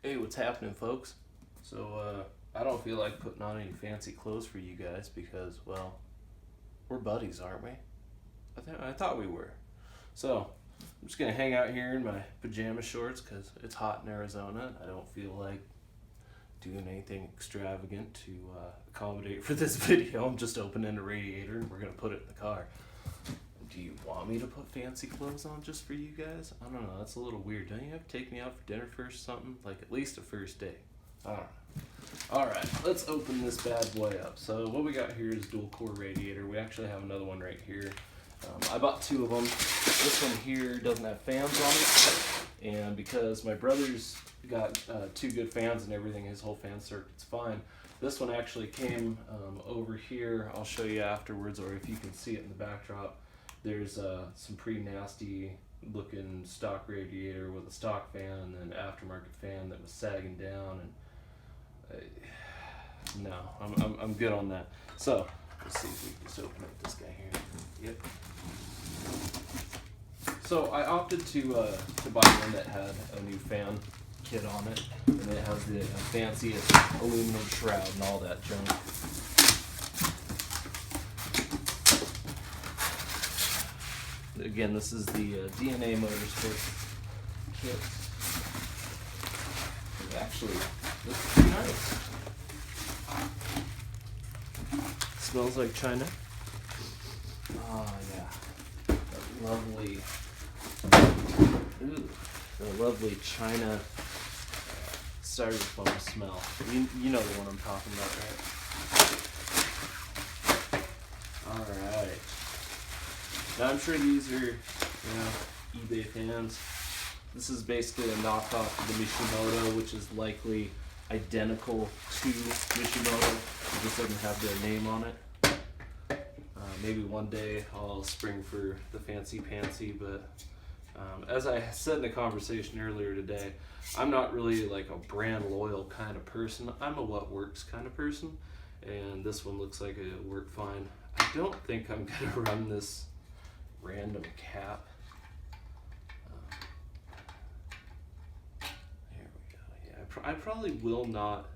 Hey, what's happening, folks? So, I don't feel like putting on any fancy clothes for you guys because, well, we're buddies, aren't we? I thought we were. So, I'm just gonna hang out here in my pajama shorts because it's hot in Arizona. I don't feel like doing anything extravagant to accommodate for this video. I'm just opening a radiator and we're gonna put it in the car. Do you want me to put fancy clothes on just for you guys? I don't know, that's a little weird. Don't you have to take me out for dinner first or something? Like at least a first date. I don't know. Alright, let's open this bad boy up. So what we got here is dual core radiator. We actually have another one right here. I bought two of them. This one here doesn't have fans on it. And because my brother's got two good fans and everything, his whole fan circuit's fine. This one actually came over here. I'll show you afterwards, or if you can see it in the backdrop. There's some pretty nasty looking stock radiator with a stock fan and then aftermarket fan that was sagging down, and no, I'm good on that. So let's see if we can just open up this guy here. Yep. So I opted to buy one that had a new fan kit on it, and it has the fanciest aluminum shroud and all that junk. Again, this is the DNA Motorsports kit. Actually, looks pretty nice. Smells like China. Oh yeah, that lovely, the lovely China styrofoam smell. You know the one I'm talking about, right? All right. Now I'm sure these are, eBay fans. This is basically a knockoff of the Mishimoto, which is likely identical to Mishimoto. It just doesn't have their name on it. Maybe one day I'll spring for the fancy pantsy, but as I said in the conversation earlier today, I'm not really like a brand loyal kind of person. I'm a what works kind of person, and this one looks like it worked fine. I don't think I'm gonna run this random cap. There we go. Yeah, I probably will not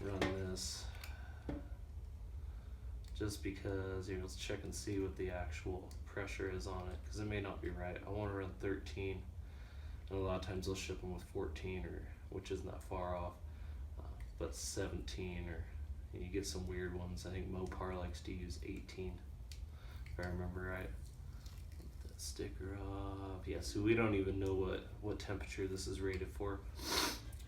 run this just because, let's check and see what the actual pressure is on it, because it may not be right. I want to run 13, and a lot of times they'll ship them with 14, or which isn't that far off, but 17, or you get some weird ones. I think Mopar likes to use 18, if I remember right. Sticker off. Yeah, so we don't even know what temperature this is rated for.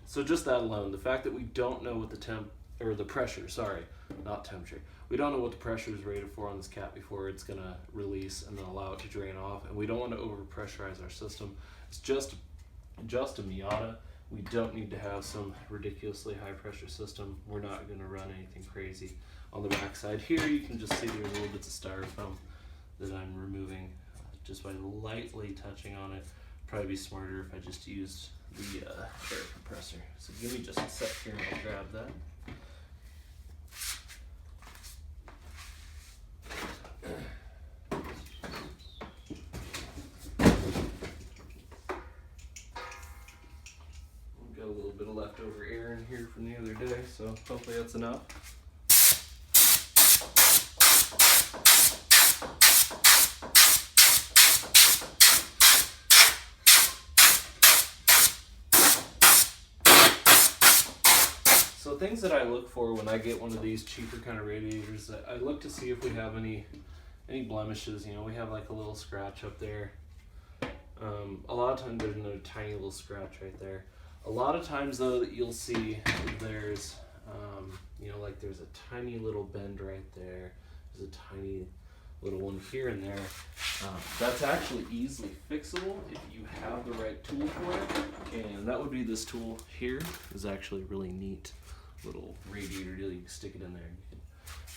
So just that alone, the fact that we don't know what the pressure, sorry, not temperature. We don't know what the pressure is rated for on this cap before it's gonna release and then allow it to drain off, and we don't want to over pressurize our system. It's just a Miata. We don't need to have some ridiculously high pressure system. We're not gonna run anything crazy. On the back side here, you can just see there's little bits of styrofoam that I'm removing just by lightly touching on it. Probably be smarter if I just used the air compressor. So give me just a sec here and I'll grab that. We've got a little bit of leftover air in here from the other day, so hopefully that's enough. So things that I look for when I get one of these cheaper kind of radiators, I look to see if we have any blemishes. We have like a little scratch up there. A lot of times there's another tiny little scratch right there. A lot of times though that you'll see there's, like there's a tiny little bend right there. There's a tiny little one here and there. That's actually easily fixable if you have the right tool for it. And that would be this tool here. Is actually really neat. Little radiator deal, you can stick it in there and you can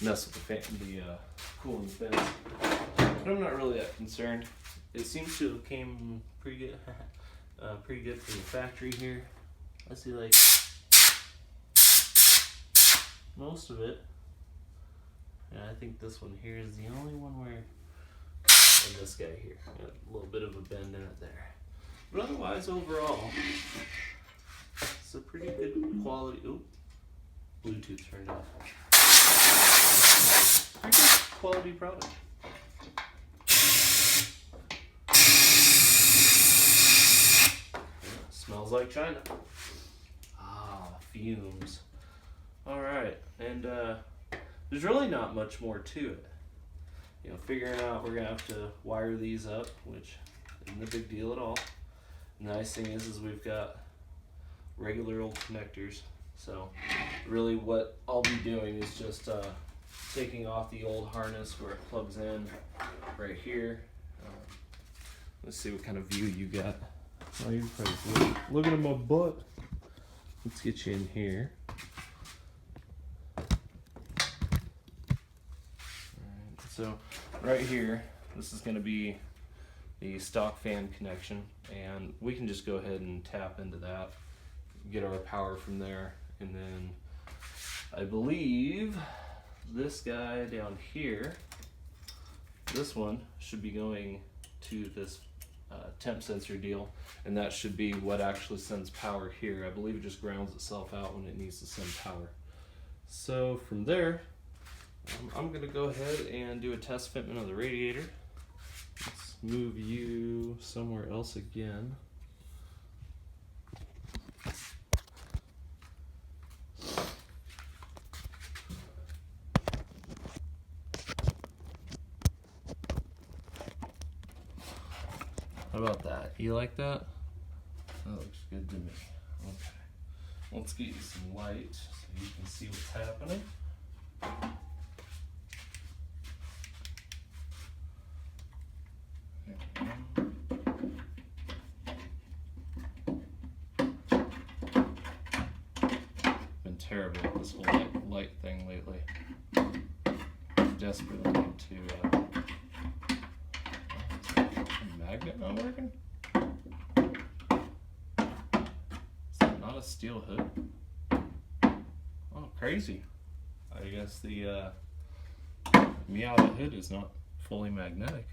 mess with the cooling fans. But I'm not really that concerned. It seems to have came pretty good from the factory here. I see like most of it. And I think this one here is the only one where, and this guy here, got a little bit of a bend in it there. But otherwise, overall, It's a pretty good quality. Oop, Bluetooth turned off. Pretty good quality product. Smells like China. Ah, fumes. Alright, and there's really not much more to it. You know, figuring out we're gonna have to wire these up, which isn't a big deal at all. The nice thing is we've got regular old connectors. So really what I'll be doing is just taking off the old harness where it plugs in right here. Let's see what kind of view you got. Oh, you're probably looking at my butt. Let's get you in here. Alright, so right here, this is going to be the stock fan connection, and we can just go ahead and tap into that, get our power from there, and then I believe this guy down here, this one should be going to this temp sensor deal, and that should be what actually sends power here. I believe it just grounds itself out when it needs to send power. So from there, I'm going to go ahead and do a test fitment of the radiator. Let's move you somewhere else again. How about that? You like that? That looks good to me. Okay. Let's get you some light so you can see what's happening. Been terrible with this whole light thing lately. Desperately need to magnet not working? Is that not a steel hood? Oh, crazy. I guess the Miata hood is not fully magnetic.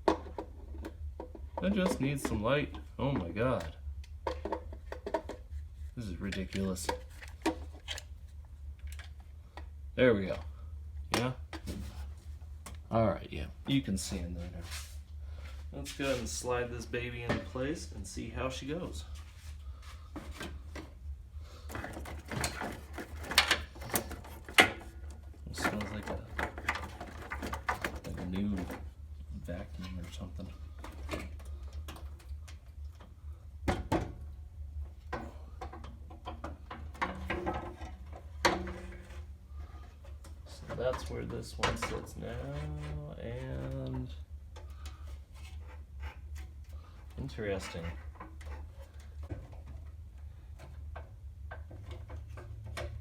That just needs some light. Oh my god. This is ridiculous. There we go. Yeah? Alright, yeah. You can see in there now. Let's go ahead and slide this baby into place and see how she goes. It smells like a new vacuum or something. So that's where this one sits now, and interesting.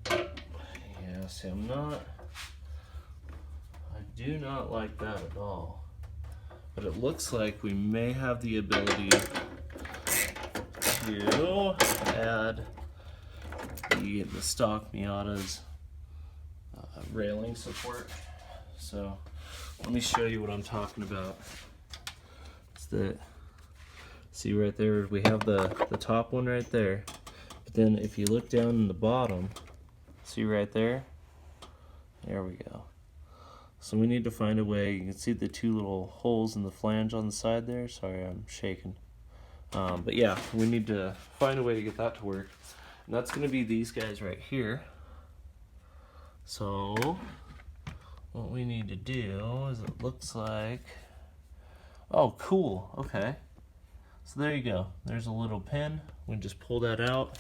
Yeah, see, I do not like that at all. But it looks like we may have the ability to add the stock Miata's railing support. So let me show you what I'm talking about. It's the, see right there, we have the top one right there. But then if you look down in the bottom, see right there? There we go. So we need to find a way. You can see the two little holes in the flange on the side there. Sorry, I'm shaking. But yeah, we need to find a way to get that to work. And that's going to be these guys right here. So what we need to do is, it looks like, oh cool, okay. So there you go. There's a little pin. We can just pull that out.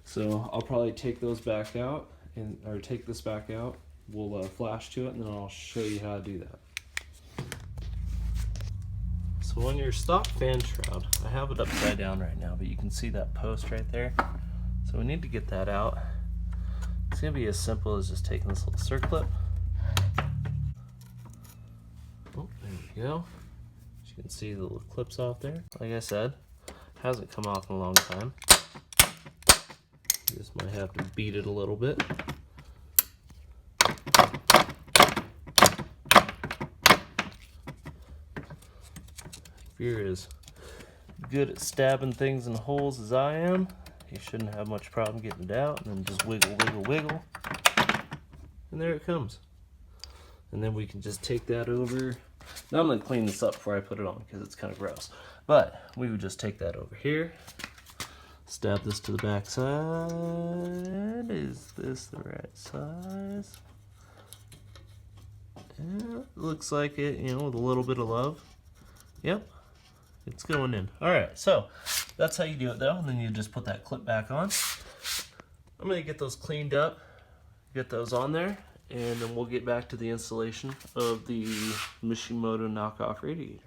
So I'll probably take those back out, or take this back out. We'll flash to it, and then I'll show you how to do that. So on your stock fan shroud, I have it upside down right now, but you can see that post right there. So we need to get that out. It's gonna be as simple as just taking this little circlip. Oh, there we go. As you can see the little clips off there. Like I said, hasn't come off in a long time. Just might have to beat it a little bit. If you're as good at stabbing things in holes as I am, You shouldn't have much problem getting it out, and then just wiggle, wiggle, wiggle. And there it comes. And then we can just take that over. Now I'm going to clean this up before I put it on because it's kind of gross. But we would just take that over here. Stab this to the back side. Is this the right size? Yeah, looks like it, you know, with a little bit of love. Yep, it's going in. All right, so that's how you do it though. And then you just put that clip back on. I'm gonna get those cleaned up, get those on there, and then we'll get back to the installation of the Mishimoto knockoff radiator.